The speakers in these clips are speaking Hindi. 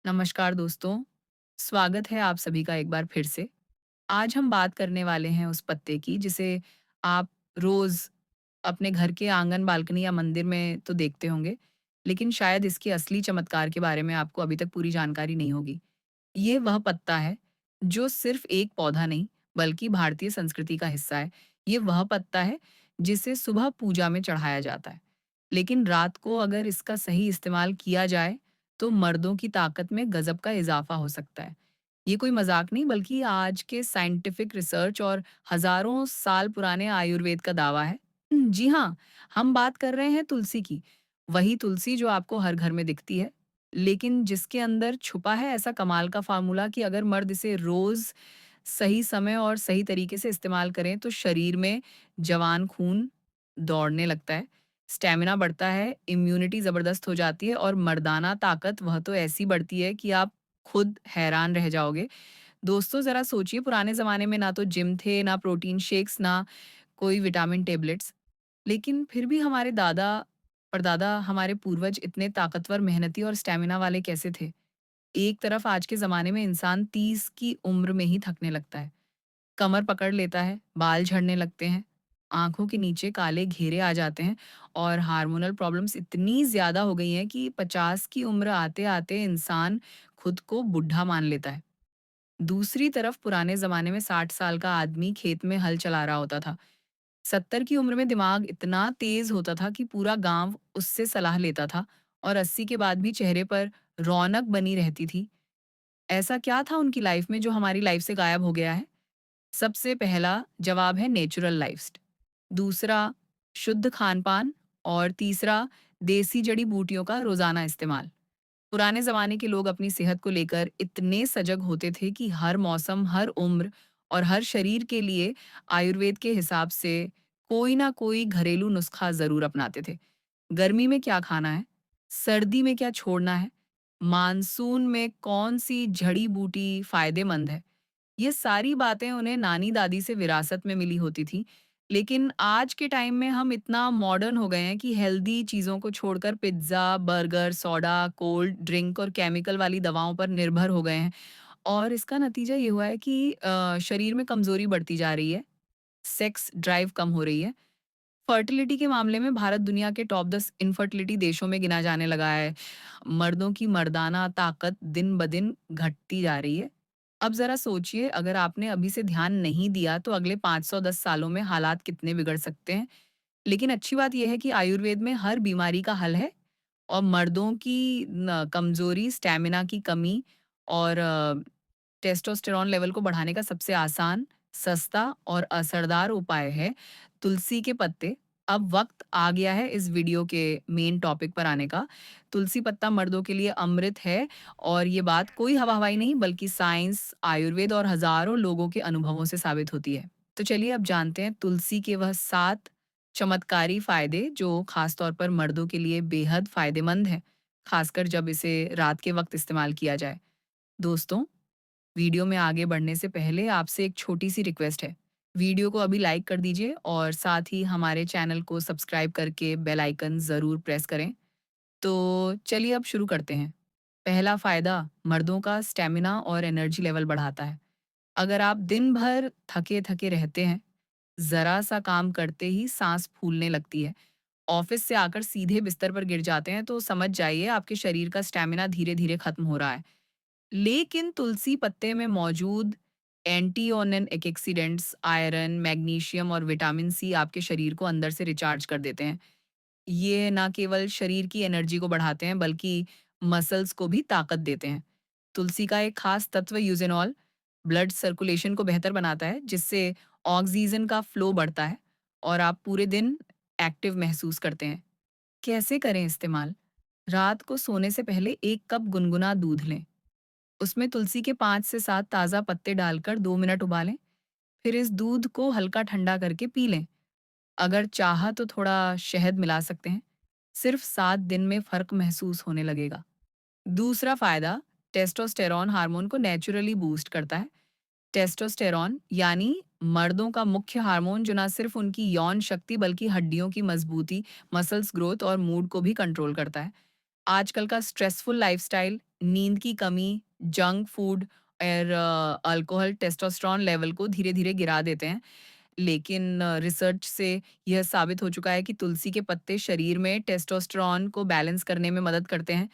नमस्कार दोस्तों, स्वागत है आप सभी का एक बार फिर से। आज हम बात करने वाले हैं उस पत्ते की जिसे आप रोज़ अपने घर के आंगन, बालकनी या मंदिर में तो देखते होंगे, लेकिन शायद इसके असली चमत्कार के बारे में आपको अभी तक पूरी जानकारी नहीं होगी। ये वह पत्ता है, जो सिर्फ़ एक पौधा नहीं, बल्कि भारतीय संस्कृति का हिस्सा है। ये वह पत्ता है, जिसे सुबह पूजा में चढ़ाया जाता है। लेकिन रात को अगर इसका सही इस्तेमाल किया जाए, तो मर्दों की ताकत में गज़ब का इज़ाफ़ा हो सकता है। ये कोई मज़ाक नहीं बल्कि आज के साइंटिफ़िक रिसर्च और हज़ारों साल पुराने आयुर्वेद का दावा है। जी हाँ, हम बात कर रहे हैं तुलसी की। वही तुलसी जो आपको हर घर में दिखती है, लेकिन जिसके अंदर छुपा है ऐसा कमाल का फ़ॉर्मूला कि अगर मर्द इसे रोज़ सही समय और सही तरीके से इस्तेमाल करें, तो शरीर में जवान खून दौड़ने लगता है, स्टैमिना बढ़ता है, इम्यूनिटी ज़बरदस्त हो जाती है और मर्दाना ताकत वह तो ऐसी बढ़ती है कि आप खुद हैरान रह जाओगे। दोस्तों ज़रा सोचिए पुराने ज़माने में ना तो जिम थे, ना प्रोटीन शेक्स, ना कोई विटामिन टेबलेट्स। लेकिन फिर भी हमारे दादा, परदादा, हमारे पूर्वज इतने ताकतवर, मेहनती और स्टैमिना वाले कैसे थे? एक तरफ आज के ज़माने में इंसान 30 की उम्र में ही थकने लगता है। कमर पकड़ लेता है, बाल झड़ने लगते हैं, आँखों के नीचे काले घेरे आ जाते हैं और हार्मोनल प्रॉब्लम्स इतनी ज़्यादा हो गई हैं कि 50 की उम्र आते-आते इंसान खुद को बुढ़ा मान लेता है। दूसरी तरफ पुराने ज़माने में 60 साल का आदमी खेत में हल चला रहा होता था। 70 की उम्र में दिमाग इतना तेज़ होता था कि पूरा गाँव उससे सलाह लेता था और 80 के बाद भी चेहरे पर रौनक बनी रहती थी। ऐसा क्या था उनकी लाइफ में जो हमारी लाइफ से गायब हो गया है? सबसे पहला जवाब है नेचुरल लाइफ़स्टाइल, दूसरा शुद्ध खान-पान और तीसरा देसी जड़ी-बूटियों का रोज़ाना इस्तेमाल। पुराने ज़माने के लोग अपनी सेहत को लेकर इतने सजग होते थे कि हर मौसम, हर उम्र और हर शरीर के लिए आयुर्वेद के हिसाब से कोई ना कोई घरेलू नुस्खा ज़रूर अपनाते थे। गर्मी में क्या खाना है? सर्दी में क्या छोड़ना है? मानसून में कौन-सी जड़ी-बूटी फ़ायदेमंद है? ये सारी बातें उन्हें नानी-दादी से विरासत में मिली होती थी। लेकिन आज के टाइम में हम इतना मॉडर्न हो गए हैं कि हेल्दी चीज़ों को छोड़कर pizza, burger, soda, cold drink और केमिकल वाली दवाओं पर निर्भर हो गए हैं। और इसका नतीजा ये हुआ है कि शरीर में कमज़ोरी बढ़ती जा रही है, सेक्स ड्राइव कम हो रही है। फर्टिलिटी के मामले में भारत दुनिया के टॉप 10 इनफर्टिलिटी देशों में गिना जाने लगा है। मर्दों की मर्दाना ताकत दिन-ब-दिन घटती जा रही है। अब ज़रा सोचिए अगर आपने अभी से ध्यान नहीं दिया तो अगले 510 सालों में हालात कितने बिगड़ सकते हैं। लेकिन अच्छी बात ये है कि आयुर्वेद में हर बीमारी का हल है और मर्दों की कमज़ोरी, स्टैमिना की कमी और टेस्टोस्टेरोन लेवल को बढ़ाने का सबसे आसान, सस्ता और असरदार उपाय है तुलसी के पत्ते। अब वक्त आ गया है इस वीडियो के मेन टॉपिक पर आने का। तुलसी पत्ता मर्दों के लिए अमृत है और ये बात कोई हवा-हवाई नहीं बल्कि साइंस, आयुर्वेद और हज़ारों लोगों के अनुभवों से साबित होती है। तो चलिए अब जानते हैं तुलसी के वह 7 चमत्कारी फ़ायदे जो ख़ास तौर पर मर्दों के लिए बेहद फ़ायदेमंद हैं, ख़ासकर जब इसे रात के वक़्त इस्तेमाल किया जाए। दोस्तों, वीडियो में आगे बढ़ने से पहले आपसे एक छोटी-सी रिक्वेस्ट है। वीडियो को अभी लाइक कर दीजिए और साथ ही हमारे चैनल को सब्सक्राइब करके बेल आइकन ज़रूर प्रेस करें। तो चलिए अब शुरू करते हैं। पहला फ़ायदा मर्दों का स्टैमिना और एनर्जी लेवल बढ़ाता है। अगर आप दिन भर थके-थके रहते हैं, ज़रा-सा काम करते ही साँस फूलने लगती है, ऑफ़िस से आकर सीधे बिस्तर पर गिर जाते हैं, तो समझ जाइए आपके शरीर का स्टैमिना धीरे-धीरे खत्म हो रहा है। लेकिन तुलसी पत्ते में मौजूद एंटीओनिन ऑक्सीडेंट्स, आयरन, मैग्नीशियम और विटामिन सी आपके शरीर को अंदर से रिचार्ज कर देते हैं। ये ना केवल शरीर की एनर्जी को बढ़ाते हैं बल्कि मसल्स को भी ताकत देते हैं। तुलसी का एक खास तत्व यूजेनॉल ब्लड सर्कुलेशन को बेहतर बनाता है जिससे ऑक्सीजन का फ्लो बढ़ता है और आप पूरे दिन एक्टिव महसूस करते हैं। कैसे करें इस्तेमाल? रात को सोने से पहले 1 कप गुनगुना दूध लें। उसमें तुलसी के 5 से 7 ताज़ा पत्ते डालकर 2 मिनट उबालें। फिर इस दूध को हल्का ठंडा करके पी लें। अगर चाहा तो थोड़ा शहद मिला सकते हैं। सिर्फ 7 दिन में फ़र्क महसूस होने लगेगा। दूसरा फ़ायदा टेस्टोस्टेरोन हार्मोन को नेचुरली बूस्ट करता है। टेस्टोस्टेरोन यानी मर्दों का मुख्य हार्मोन जो ना सिर्फ उनकी यौन शक्ति बल्कि हड्डियों की मजबूती, मसल्स ग्रोथ और मूड को भी कंट्रोल करता है। आजकल का स्ट्रेसफुल लाइफ़स्टाइल, नींद की कमी, जंक फूड और अल्कोहल टेस्टोस्टेरोन लेवल को धीरे-धीरे गिरा देते हैं। लेकिन रिसर्च से यह साबित हो चुका है कि तुलसी के पत्ते शरीर में टेस्टोस्टेरोन को बैलेंस करने में मदद करते हैं।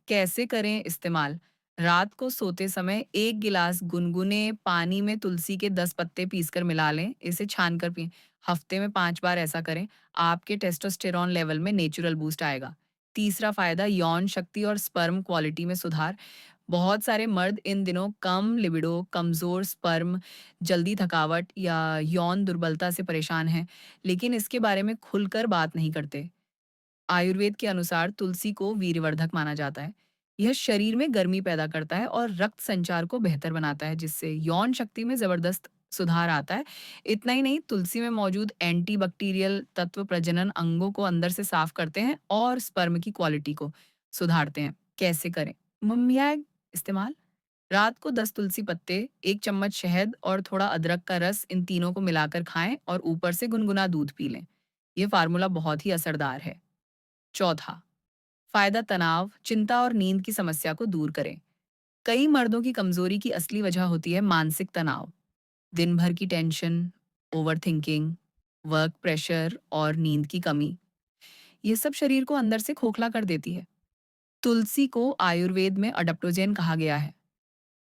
कैसे करें इस्तेमाल? रात को सोते समय 1 गिलास गुनगुने पानी में तुलसी के 10 पत्ते पीसकर मिला लें, इसे छान कर पिएँ। हफ्ते में 5 बार ऐसा करें, आपके टेस्टोस्टेरोन लेवल में नेचुरल बूस्ट आएगा। तीसरा फ़ायदा यौन शक्ति और स्पर्म क्वालिटी में सुधार। बहुत सारे मर्द इन दिनों कम लिबिडो, कमज़ोर स्पर्म, जल्दी थकावट या यौन दुर्बलता से परेशान हैं, लेकिन इसके बारे में खुलकर बात नहीं करते। आयुर्वेद के अनुसार तुलसी को वीर्यवर्धक माना जाता है। यह शरीर में गर्मी पैदा करता है और रक्त संचार को बेहतर बनाता है, जिससे यौन शक्ति में जबरदस्त सुधार आता है। इतना ही नहीं, तुलसी में मौजूद एंटीबैक्टीरियल तत्व प्रजनन अंगों को अंदर से साफ करते हैं और स्पर्म की क्वालिटी को सुधारते हैं। कैसे करें? मम्मियाग इस्तेमाल। रात को 10 तुलसी पत्ते, 1 चम्मच शहद और थोड़ा अदरक का रस, इन तीनों को मिलाकर खाएं और ऊपर से गुनगुना दूध पी लें। ये फार्मूला बहुत ही असरदार है। चौथा, फायदा तनाव, चिंता और नींद की समस्या को दूर करें। कई मर्दों की कमजोरी की असली वजह होती है मानसिक तनाव। दिन भर की टेंशन, ओवरथिंकिंग, वर्क प्रेशर और नींद की कमी। ये सब शरीर को अंदर से खोखला कर देती है। तुलसी को आयुर्वेद में अडप्टोजेन कहा गया है,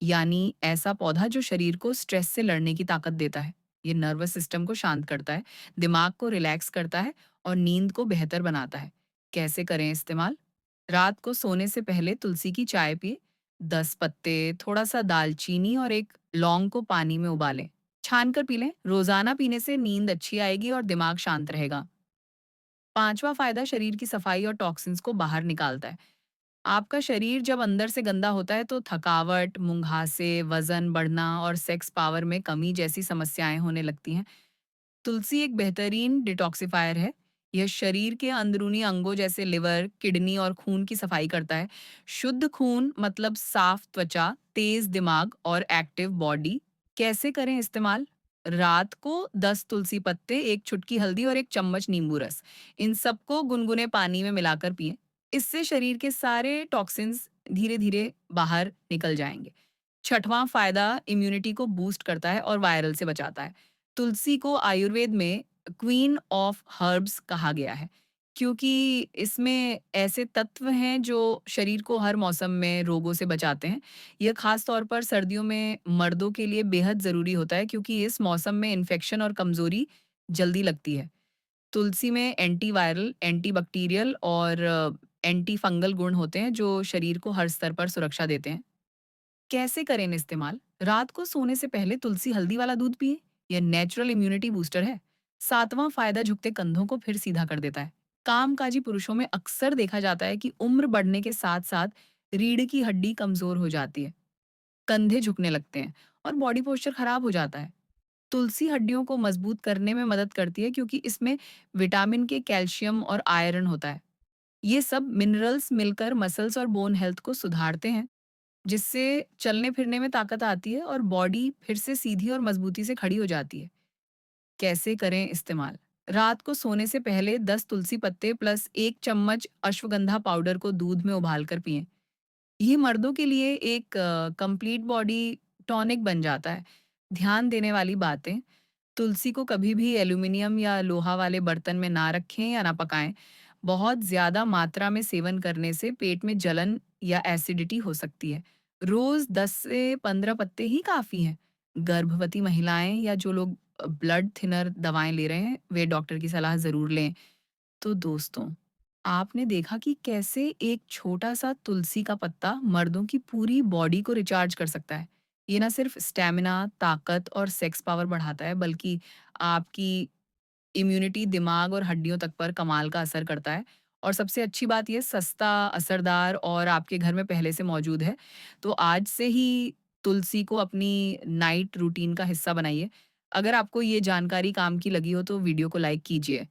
यानी ऐसा पौधा जो शरीर को स्ट्रेस से लड़ने की ताकत देता है। ये नर्वस सिस्टम को शांत करता है, दिमाग को रिलैक्स करता है और नींद को बेहतर बनाता है। कैसे करें इस्तेमाल? रात को सोने से पहले तुलसी की चाय पिए। 10 पत्ते, थोड़ा सा दालचीनी और एक लौंग को पानी में उबालें। छान कर पी लें। रोजाना पीने से नींद अच्छी आएगी और दिमाग शांत रहेगा। पांचवा फायदा शरीर की सफाई और टॉक्सिन्स को बाहर निकालता है। आपका शरीर जब अंदर से गंदा होता है तो थकावट, मुंहासे, वजन बढ़ना और सेक्स पावर में कमी जैसी समस्याएं होने लगती हैं। तुलसी एक बेहतरीन डिटॉक्सिफायर है। यह शरीर के अंदरूनी अंगों जैसे लिवर, किडनी और खून की सफाई करता है। शुद्ध खून मतलब साफ त्वचा, तेज दिमाग और एक्टिव बॉडी। कैसे करें इस्तेमाल? रात को 10 तुलसी पत्ते, 1 चुटकी हल्दी और 1 चम्मच नींबू रस, इन सबको गुनगुने पानी में मिलाकर पिएं। इससे शरीर के सारे टॉक्सिन्स धीरे-धीरे बाहर निकल जाएंगे। छठवां फायदा इम्यूनिटी को बूस्ट करता है और वायरल से बचाता है। तुलसी को आयुर्वेद में क्वीन ऑफ हर्ब्स कहा गया है, क्योंकि इसमें ऐसे तत्व हैं जो शरीर को हर मौसम में रोगों से बचाते हैं। यह खास तौर पर सर्दियों में मर्दों के लिए बेहद ज़रूरी होता है, क्योंकि इस मौसम में इन्फेक्शन और कमज़ोरी जल्दी लगती है। तुलसी में एंटीवायरल, एंटीबैक्टीरियल और एंटी फंगल गुण होते हैं, जो शरीर को हर स्तर पर सुरक्षा देते हैं। कैसे करें इस्तेमाल? रात को सोने से पहले तुलसी हल्दी वाला दूध पिए। यह नेचुरल इम्यूनिटी बूस्टर है। सातवां फायदा झुकते कंधों को फिर सीधा कर देता है। कामकाजी पुरुषों में अक्सर देखा जाता है कि उम्र बढ़ने के साथ साथ रीढ़ की हड्डी कमजोर हो जाती है, कंधे झुकने लगते हैं और बॉडी पोस्चर खराब हो जाता है। तुलसी हड्डियों को मजबूत करने में मदद करती है, क्योंकि इसमें विटामिन के, कैल्शियम और आयरन होता है। ये सब मिनरल्स मिलकर मसल्स और बोन हेल्थ को सुधारते हैं, जिससे चलने-फिरने में ताकत आती है और बॉडी फिर से सीधी और मजबूती से खड़ी हो जाती है। कैसे करें इस्तेमाल? रात को सोने से पहले 10 तुलसी पत्ते प्लस 1 चम्मच अश्वगंधा पाउडर को दूध में उबाल कर पिएँ। ये मर्दों के लिए एक कंप्लीट बॉडी टॉनिक बन जाता है। ध्यान देने वाली बातें, तुलसी को कभी भी एल्यूमीनियम या लोहा वाले बर्तन में ना रखें या ना पकाएं। बहुत ज़्यादा मात्रा में सेवन करने से पेट में जलन या एसिडिटी हो सकती है। रोज़ 10 से 15 पत्ते ही काफ़ी हैं। गर्भवती महिलाएं या जो लोग ब्लड थिनर दवाएं ले रहे हैं, वे डॉक्टर की सलाह ज़रूर लें। तो दोस्तों, आपने देखा कि कैसे एक छोटा-सा तुलसी का पत्ता मर्दों की पूरी बॉडी को रिचार्ज कर सकता है। ये ना सिर्फ स्टैमिना, ताकत और सेक्स पावर बढ़ाता है, बल्कि आपकी इम्यूनिटी, दिमाग और हड्डियों तक पर कमाल का असर करता है। और सबसे अच्छी बात ये सस्ता, असरदार और आपके घर में पहले से मौजूद है। तो आज से ही तुलसी को अपनी नाइट रूटीन का हिस्सा बनाइए। अगर आपको ये जानकारी काम की लगी हो तो वीडियो को लाइक कीजिए।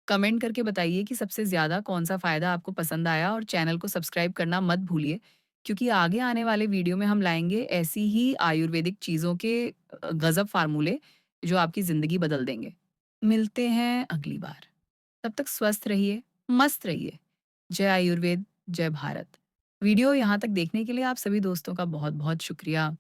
कमेंट करके बताइए कि सबसे ज़्यादा कौन-सा फ़ायदा आपको पसंद आया, और चैनल को सब्सक्राइब करना मत भूलिए, क्योंकि आगे आने वाले वीडियो में हम लाएँगे ऐसी ही आयुर्वेदिक चीज़ों के गज़ब फ़ॉर्मूले जो आपकी ज़िंदगी बदल देंगे। मिलते हैं अगली बार। तब तक स्वस्थ रहिए, मस्त रहिए। जय आयुर्वेद। जय भारत। वीडियो यहाँ तक देखने के लिए आप सभी दोस्तों का बहुत-बहुत शुक्रिया।